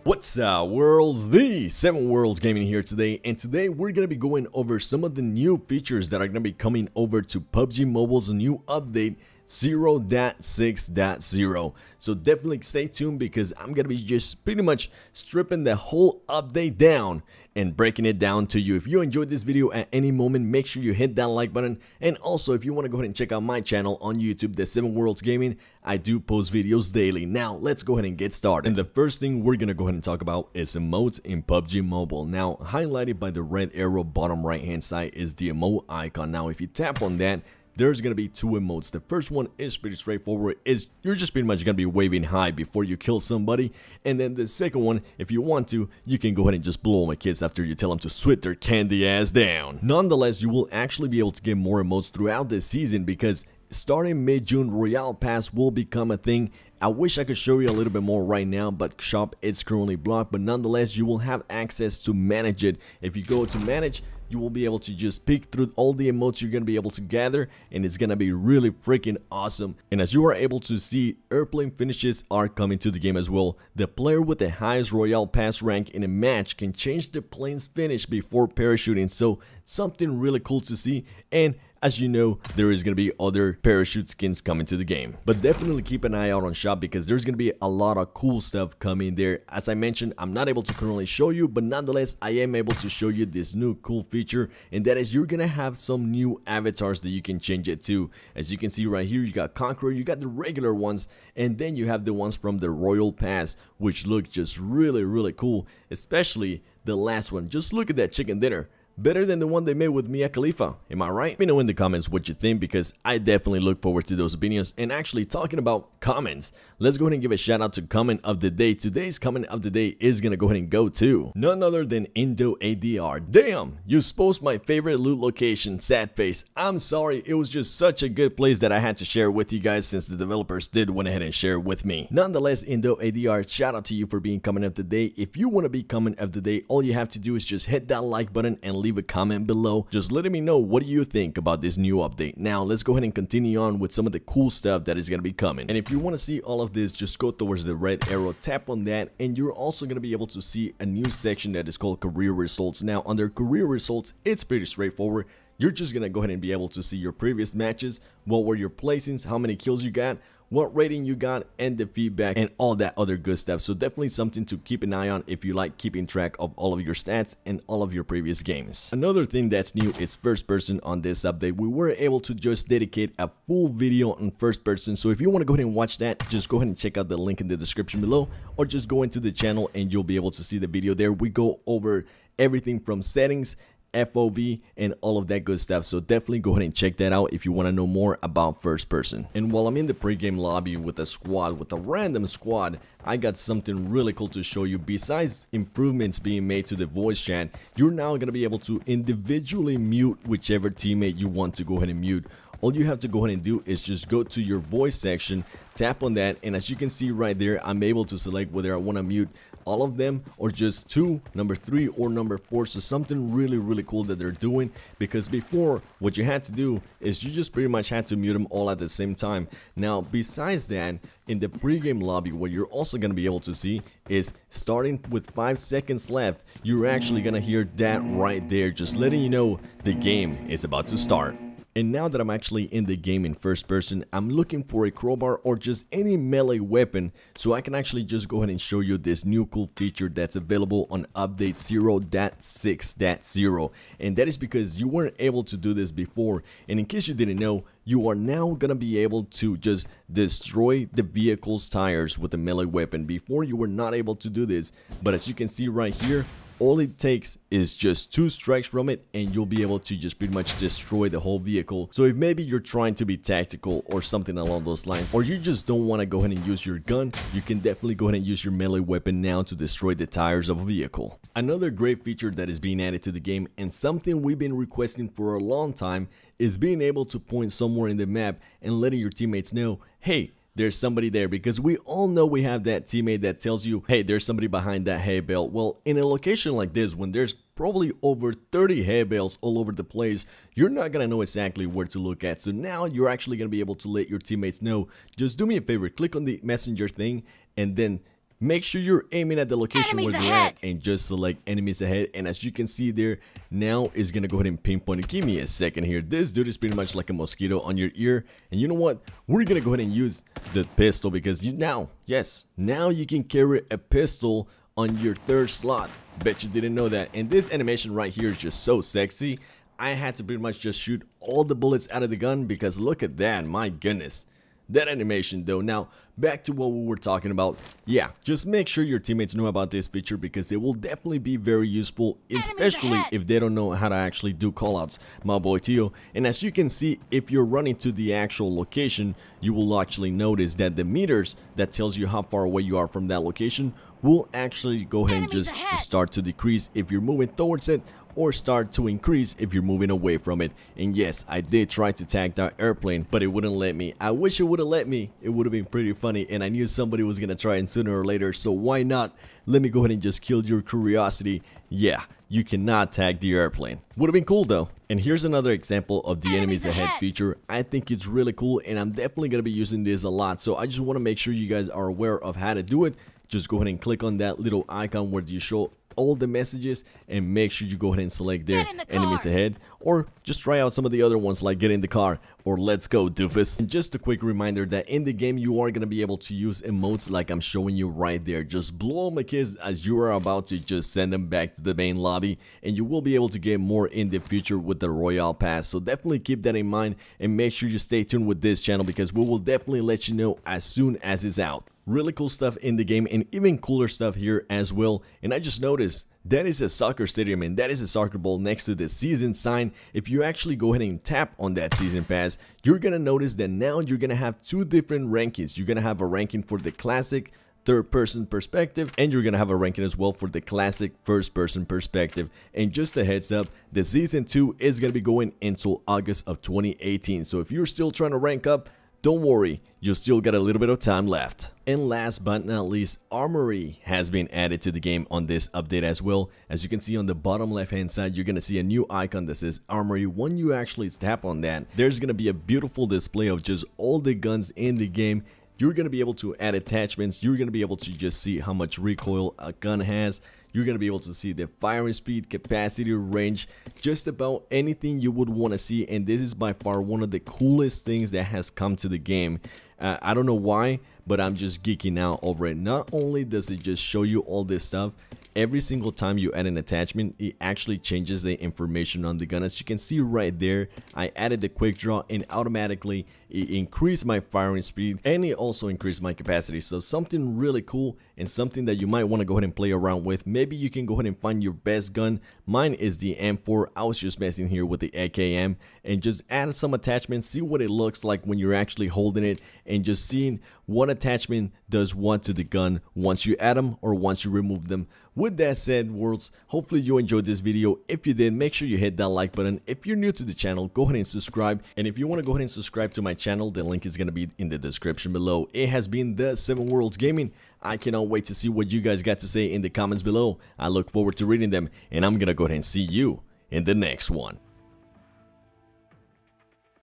What's up, worlds? The 7 Worlds Gaming here today, and today we're going to be going over some of the new features that are going to be coming over to PUBG Mobile's new update 0.6.0. So definitely stay tuned because I'm going to be just pretty much stripping the whole update down and breaking it down to you. If you enjoyed this video at any moment, make sure you hit that like button. And also, if you want to go ahead and check out my channel on YouTube, the 7 Worlds Gaming, I do post videos daily. Now, let's go ahead and get started. And the first thing we're going to go ahead and talk about is emotes in PUBG Mobile. Now, highlighted by the red arrow bottom right hand side is the emote icon. Now, if you tap on that, there's going to be 2 emotes. The first one is pretty straightforward. You're just pretty much going to be waving hi before you kill somebody. And then the second one, if you want to, you can go ahead and just blow them a kiss after you tell them to sweat their candy ass down. Nonetheless, you will actually be able to get more emotes throughout this season because starting mid-June, Royale Pass will become a thing. I wish I could show you a little bit more right now, but shop is currently blocked. But nonetheless, you will have access to manage it. If you go to manage, you will be able to just pick through all the emotes you're going to be able to gather, and it's going to be really freaking awesome. And as you are able to see, airplane finishes are coming to the game as well. The player with the highest Royale Pass rank in a match can change the plane's finish before parachuting, so something really cool to see. And as you know, there is going to be other parachute skins coming to the game. But definitely keep an eye out on shop because there's going to be a lot of cool stuff coming there. As I mentioned, I'm not able to currently show you, but nonetheless, I am able to show you this new cool feature. And that is you're going to have some new avatars that you can change it to. As you can see right here, you got Conqueror, you got the regular ones, and then you have the ones from the Royal Pass, which look just really cool. Especially the last one. Just look at that chicken dinner. Better than the one they made with Mia Khalifa, am I right? Let me know in the comments what you think because I definitely look forward to those opinions. And actually, talking about comments, let's go ahead and give a shout out to comment of the day. Today's comment of the day is gonna go ahead and go to none other than Indo ADR. Damn, you exposed my favorite loot location, sad face. I'm sorry, it was just such a good place that I had to share with you guys since the developers did went ahead and share it with me. Nonetheless, Indo ADR, shout out to you for being comment of the day. If you want to be comment of the day, all you have to do is just hit that like button and leave a comment below just letting me know what do you think about this new update. Now let's go ahead and continue on with some of the cool stuff that is going to be coming. And if you want to see all of this, just go towards the red arrow, tap on that, and you're also going to be able to see a new section that is called career results. Now under career results, it's pretty straightforward. You're just going to go ahead and be able to see your previous matches, what were your placings, how many kills you got, what rating you got, and the feedback, and all that other good stuff. So definitely something to keep an eye on if you like keeping track of all of your stats and all of your previous games. Another thing that's new is first person on this update. We were able to just dedicate a full video on first person. So if you want to go ahead and watch that, just go ahead and check out the link in the description below, or just go into the channel and you'll be able to see the video there. We go over everything from settings, FOV, and all of that good stuff. So definitely go ahead and check that out if you want to know more about first person. And while I'm in the pregame lobby with a squad, with a random squad, I got something really cool to show you. Besides improvements being made to the voice chat, you're now going to be able to individually mute whichever teammate you want to go ahead and mute. All you have to go ahead and do is just go to your voice section, tap on that, and as you can see right there, I'm able to select whether I want to mute all of them or just 2, number 3 or number 4. So something really cool that they're doing, because before what you had to do is you just pretty much had to mute them all at the same time. Now besides that, in the pregame lobby, what you're also going to be able to see is starting with 5 seconds left, you're actually going to hear that right there, just letting you know the game is about to start. And now that I'm actually in the game in first person, I'm looking for a crowbar or just any melee weapon, so I can actually just go ahead and show you this new cool feature that's available on update 0.6.0. And that is because you weren't able to do this before. And in case you didn't know, you are now gonna be able to just destroy the vehicle's tires with a melee weapon. Before, you were not able to do this, but as you can see right here, all it takes is just 2 strikes from it and you'll be able to just pretty much destroy the whole vehicle. So if maybe you're trying to be tactical or something along those lines, or you just don't want to go ahead and use your gun, you can definitely go ahead and use your melee weapon now to destroy the tires of a vehicle. Another great feature that is being added to the game, and something we've been requesting for a long time, is being able to point somewhere in the map and letting your teammates know, hey, there's somebody there, because we all know we have that teammate that tells you, hey, there's somebody behind that hay bale. Well, in a location like this, when there's probably over 30 hay bales all over the place, you're not gonna know exactly where to look at. So now you're actually gonna be able to let your teammates know, just do me a favor, click on the messenger thing and then make sure you're aiming at the location Enemies where they're ahead. at and just select enemies ahead. And as you can see there, now is gonna go ahead and pinpoint it. Give me a second here. This dude is pretty much like a mosquito on your ear. And you know what? We're gonna go ahead and use the pistol because now you can carry a pistol on your third slot. Bet you didn't know that. And this animation right here is just so sexy. I had to pretty much just shoot all the bullets out of the gun because look at that, my goodness. That animation though. Now back to what we were talking about. Yeah, just make sure your teammates know about this feature because it will definitely be very useful, especially if they don't know how to actually do callouts, my boy Tio. And as you can see, if you're running to the actual location, you will actually notice that the meters that tells you how far away you are from that location will actually go ahead and just start to decrease if you're moving towards it, or start to increase if you're moving away from it. And yes, I did try to tag that airplane, but it wouldn't let me. I wish it would have let me. It would have been pretty funny, and I knew somebody was gonna try it sooner or later, so why not? Let me go ahead and just kill your curiosity. Yeah, you cannot tag the airplane. Would have been cool though. And here's another example of the enemies ahead feature. I think it's really cool, and I'm definitely gonna be using this a lot, so I just want to make sure you guys are aware of how to do it. Just go ahead and click on that little icon where you show all the messages and make sure you go ahead and select their enemies ahead, or just try out some of the other ones like get in the car or let's go doofus. And just a quick reminder that in the game you are going to be able to use emotes like I'm showing you right there. Just blow them a kiss as you are about to just send them back to the main lobby, and you will be able to get more in the future with the Royale Pass. So definitely keep that in mind and make sure you stay tuned with this channel because we will definitely let you know as soon as it's out. Really cool stuff in the game and even cooler stuff here as well. And I just noticed that is a soccer stadium and that is a soccer ball next to the season sign. If you actually go ahead and tap on that season pass, you're gonna notice that now you're gonna have two different rankings. You're gonna have a ranking for the classic third-person perspective, and you're gonna have a ranking as well for the classic first-person perspective. And just a heads up, the season 2 is gonna be going until August of 2018. So if you're still trying to rank up, don't worry, you still got a little bit of time left. And last but not least, Armory has been added to the game on this update as well. As you can see on the bottom left hand side, you're gonna see a new icon that says Armory. When you actually tap on that, there's gonna be a beautiful display of just all the guns in the game. You're gonna be able to add attachments. You're gonna be able to just see how much recoil a gun has. You're going to be able to see the firing speed, capacity, range, just about anything you would want to see. And this is by far one of the coolest things that has come to the game. I don't know why, but I'm just geeking out over it. Not only does it just show you all this stuff, every single time you add an attachment, it actually changes the information on the gun. As you can see right there, I added the quick draw and automatically it increased my firing speed and it also increased my capacity. So something really cool and something that you might want to go ahead and play around with. Maybe you can go ahead and find your best gun. Mine is the M4. I was just messing here with the AKM and just add some attachments, see what it looks like when you're actually holding it, and just seeing what attachment does what to the gun once you add them or once you remove them. With that said, worlds, hopefully you enjoyed this video. If you did, make sure you hit that like button. If you're new to the channel, go ahead and subscribe. And if you want to go ahead and subscribe to my channel, the link is going to be in the description below. It has been the 7 Worlds Gaming. I cannot wait to see what you guys got to say in the comments below. I look forward to reading them, and I'm going to go ahead and see you in the next one.